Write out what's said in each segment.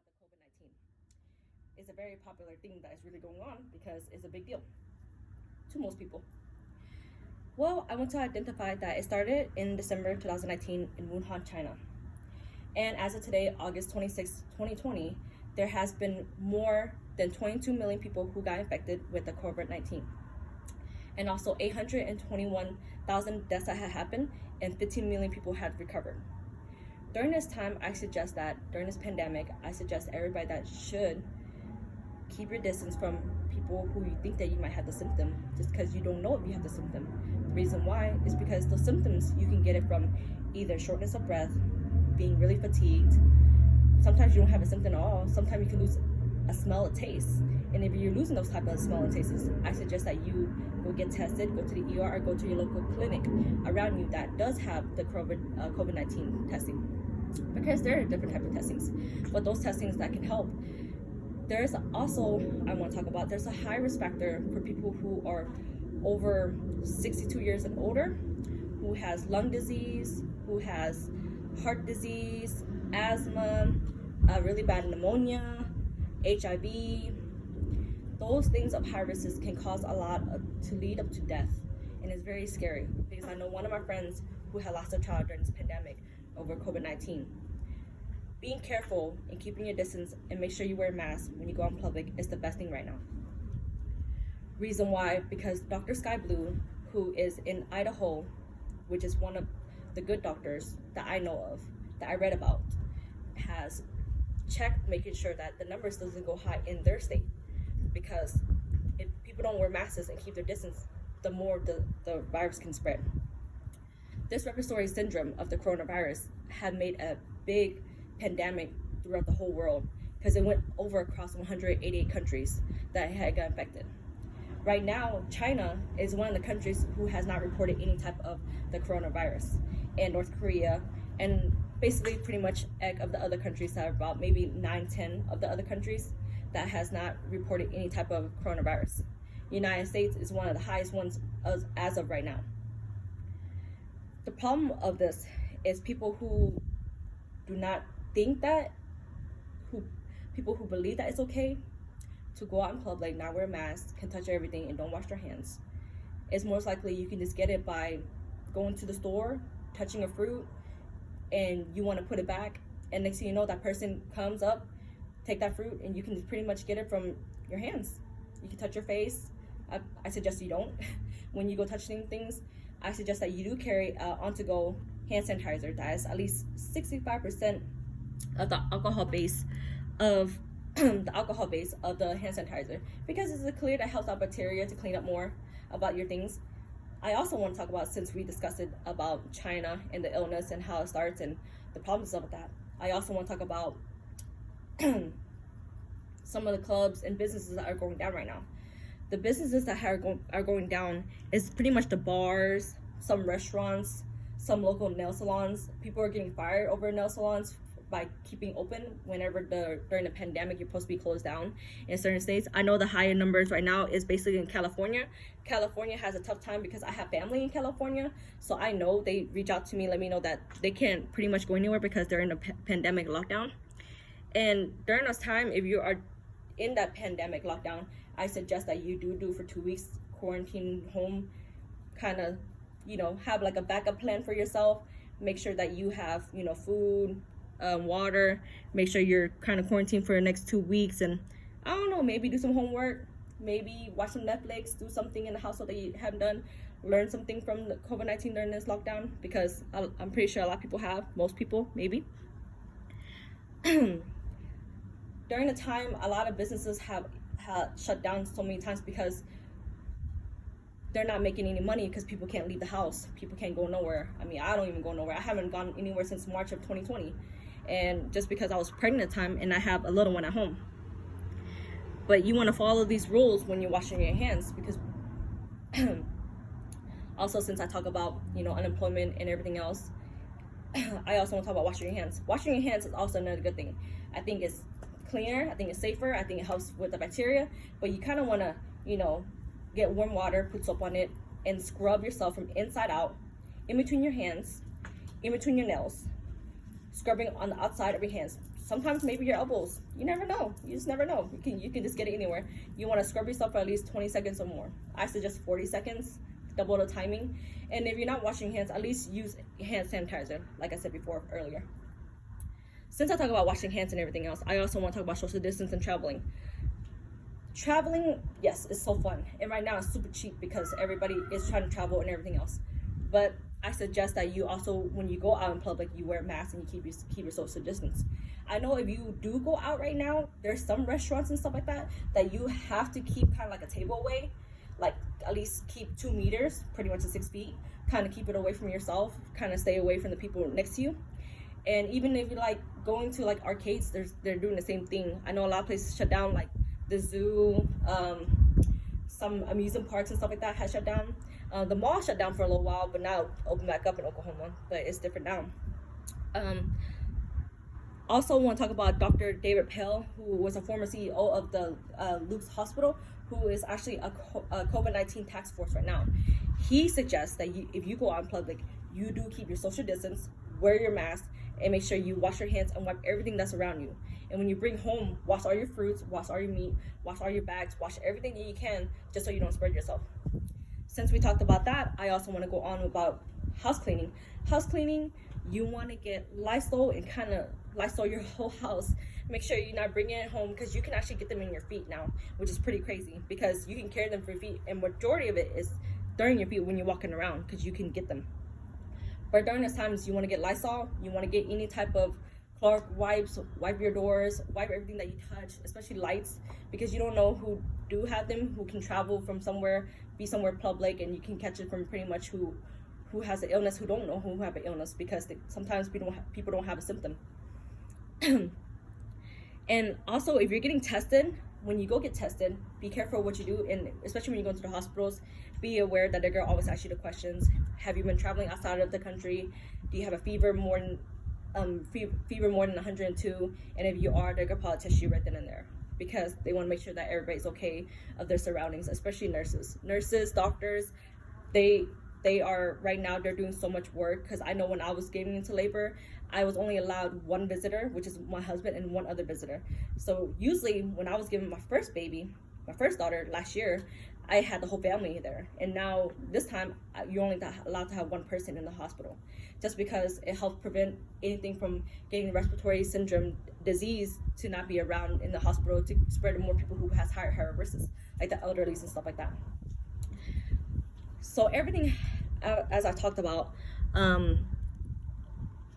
about the COVID-19. It's a very popular thing that is really going on because it's a big deal to most people. Well, I want to identify that it started in December 2019 in Wuhan, China. And as of today, August 26, 2020, there has been more than 22 million people who got infected with the COVID-19. And also 821,000 deaths that had happened and 15 million people had recovered. During this time, during this pandemic, I suggest everybody that should keep your distance from people who you think that you might have the symptom, just because you don't know if you have the symptom. The reason why is because the symptoms, you can get it from either shortness of breath, being really fatigued. Sometimes you don't have a symptom at all. Sometimes you can lose a smell or taste. And if you're losing those type of smell and tastes, I suggest that you go get tested, go to the ER, or go to your local clinic around you that does have the COVID-19 testing. Because there are different type of testings, but those testings that can help. There's also, I want to talk about, there's a high risk factor for people who are over 62 years and older, who has lung disease, who has heart disease, asthma, really bad pneumonia, HIV. Those things of high risk can cause a lot to lead up to death, and it's very scary because I know one of my friends who had lost a child during this pandemic over COVID-19. Being careful and keeping your distance and make sure you wear a mask when you go out in public is the best thing right now. Reason why, because Dr. Sky Blue, who is in Idaho, which is one of the good doctors that I know of, that I read about, has checked making sure that the numbers doesn't go high in their state. Because if people don't wear masks and keep their distance, the more the virus can spread. This respiratory syndrome of the coronavirus had made a big pandemic throughout the whole world because it went over across 188 countries that had got infected. Right now, China is one of the countries who has not reported any type of the coronavirus, and North Korea, and basically pretty much of the other countries that are about maybe 9-10 of the other countries that has not reported any type of coronavirus. United States is one of the highest ones as of right now. The problem of this is people who do not think that, people who believe that it's okay to go out in public, not wear masks, can touch everything, and don't wash their hands. It's most likely you can just get it by going to the store, touching a fruit, and you want to put it back, and next thing you know, that person comes up, take that fruit, and you can just pretty much get it from your hands. You can touch your face. I suggest you don't. When you go touching things, I suggest that you do carry on-to-go hand sanitizer that is at least 65% of the alcohol base of the hand sanitizer, because it's a clear that helps out bacteria to clean up more about your things. I also want to talk about, since we discussed it about China and the illness and how it starts and the problems of that, I also want to talk about some of the clubs and businesses that are going down right now. The businesses that are going down is pretty much the bars, some restaurants, some local nail salons. People are getting fired over nail salons by keeping open whenever during the pandemic you're supposed to be closed down in certain states. I know the higher numbers right now is basically in California. California has a tough time because I have family in California, so I know they reach out to me, let me know that they can't pretty much go anywhere because they're in a pandemic lockdown. And during this time, if you are in that pandemic lockdown, I suggest that you do for 2 weeks quarantine home, kind of, have like a backup plan for yourself. Make sure that you have, food, water. Make sure you're kind of quarantined for the next 2 weeks, and I don't know, maybe do some homework, maybe watch some Netflix, do something in the household that you haven't done, learn something from the COVID-19 during this lockdown, because I'm pretty sure a lot of people have, most people maybe. During the time, a lot of businesses have shut down so many times because they're not making any money because people can't leave the house. People can't go nowhere. I mean, I don't even go nowhere. I haven't gone anywhere since March of 2020. And just because I was pregnant at the time and I have a little one at home. But you want to follow these rules when you're washing your hands, because also, since I talk about, unemployment and everything else, I also want to talk about washing your hands. Washing your hands is also another good thing. I think it's cleaner, I think it's safer, I think it helps with the bacteria, but you kind of want to, get warm water, put soap on it, and scrub yourself from inside out, in between your hands, in between your nails, scrubbing on the outside of your hands, sometimes maybe your elbows. You never know. You just never know. You can just get it anywhere. You want to scrub yourself for at least 20 seconds or more. I suggest 40 seconds, double the timing. And if you're not washing hands, at least use hand sanitizer, like I said before earlier. Since I talk about washing hands and everything else, I also want to talk about social distance and traveling. Traveling, yes, it's so fun. And right now it's super cheap because everybody is trying to travel and everything else. But I suggest that you also, when you go out in public, you wear masks and you keep your social distance. I know if you do go out right now, there's some restaurants and stuff like that you have to keep kind of like a table away, like at least keep 2 meters, pretty much 6 feet, kind of keep it away from yourself, kind of stay away from the people next to you. And even if you're like going to like arcades, they're doing the same thing. I know a lot of places shut down, like the zoo, some amusement parks and stuff like that has shut down. The mall shut down for a little while, but now open back up in Oklahoma, but it's different now. Also want to talk about Dr. David Pale, who was a former CEO of the Luke's Hospital, who is actually a COVID-19 task force right now. He suggests that if you go out in public, you do keep your social distance, wear your mask, and make sure you wash your hands and wipe everything that's around you. And when you bring home, wash all your fruits, wash all your meat, wash all your bags, wash everything that you can, just so you don't spread yourself. Since we talked about that, I also want to go on about house cleaning. House cleaning, you want to get Lysol and kind of Lysol your whole house. Make sure you're not bringing it home, because you can actually get them in your feet now, which is pretty crazy because you can carry them for your feet, and majority of it is during your feet when you're walking around, because you can get them. But during those times, you want to get Lysol, you want to get any type of Clorox wipes, wipe your doors, wipe everything that you touch, especially lights, because you don't know who do have them, who can travel from somewhere, be somewhere public, and you can catch it from pretty much who has an illness, who don't know who have an illness, because sometimes people don't have a symptom. And also, if you're getting tested, when you go get tested, be careful what you do, and especially when you go to the hospitals, be aware that they're gonna always ask you the questions. Have you been traveling outside of the country? Do you have a fever more than 102? And if you are, they're gonna probably test you right then and there, because they want to make sure that everybody's okay of their surroundings, especially nurses, doctors. They are right now, they're doing so much work, because I know when I was getting into labor, I was only allowed one visitor, which is my husband, and one other visitor. So usually when I was giving my first baby, my first daughter last year, I had the whole family there. And now this time, you're only allowed to have one person in the hospital, just because it helps prevent anything from getting respiratory syndrome disease to not be around in the hospital, to spread to more people who has higher risks, like the elderly and stuff like that. So everything, as I talked about,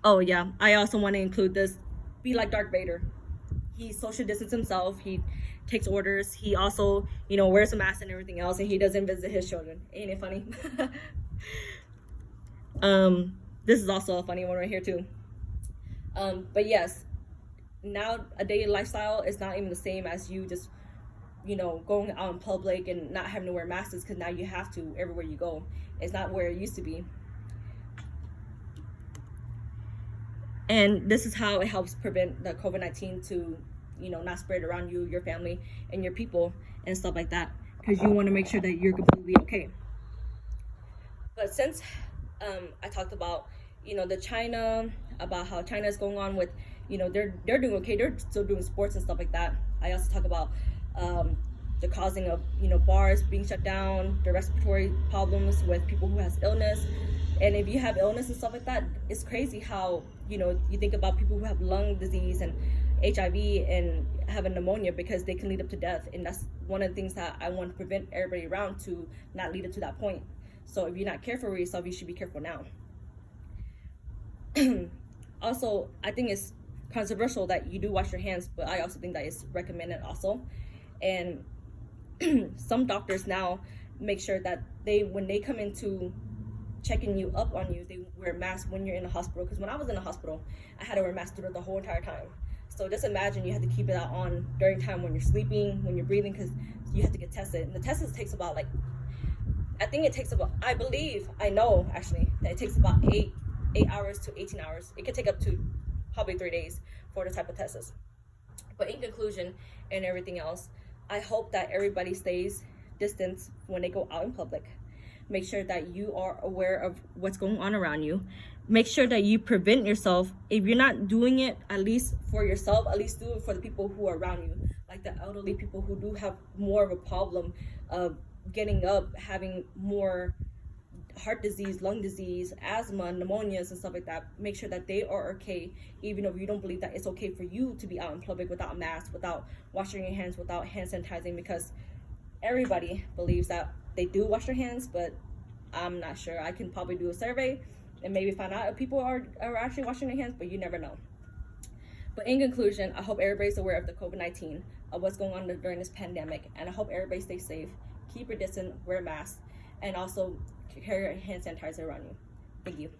oh yeah, I also want to include this: be like Darth Vader. He social distances himself. He takes orders. He also, wears a mask and everything else, and he doesn't visit his children. Ain't it funny? This is also a funny one right here too. But yes, now a daily lifestyle is not even the same as you just, going out in public and not having to wear masks, because now you have to everywhere you go. It's not where it used to be. And this is how it helps prevent the COVID-19 to, not spread around you, your family, and your people and stuff like that, because you want to make sure that you're completely okay. But since I talked about, the China, about how China is going on with, they're doing okay, they're still doing sports and stuff like that. I also talk about the causing of, bars being shut down, the respiratory problems with people who has illness. And if you have illness and stuff like that, it's crazy how, you think about people who have lung disease and HIV and have a pneumonia, because they can lead up to death. And that's one of the things that I want to prevent everybody around, to not lead up to that point. So if you're not careful with yourself, you should be careful now. Also, I think it's controversial that you do wash your hands, but I also think that it's recommended also. And some doctors now make sure that when they come into checking you up on you, they wear masks when you're in the hospital. Because when I was in the hospital, I had to wear a mask through the whole entire time. So just imagine you have to keep it on during time when you're sleeping, when you're breathing, because you have to get tested. And the test takes about I know actually that it takes about 8 hours to 18 hours. It could take up to probably 3 days for the type of tests. But in conclusion and everything else, I hope that everybody stays distance when they go out in public. Make sure that you are aware of what's going on around you. Make sure that you prevent yourself. If you're not doing it, at least for yourself, at least do it for the people who are around you, like the elderly people who do have more of a problem of getting up, having more heart disease, lung disease, asthma, pneumonias, and stuff like that. Make sure that they are okay, even if you don't believe that it's okay for you to be out in public without a mask, without washing your hands, without hand sanitizing, because everybody believes that they do wash their hands, but I'm not sure. I can probably do a survey and maybe find out if people are actually washing their hands, but you never know. But in conclusion, I hope everybody's aware of the COVID-19, of what's going on during this pandemic, and I hope everybody stays safe, keep your distance, wear masks, and also carry a hand sanitizer around you. Thank you.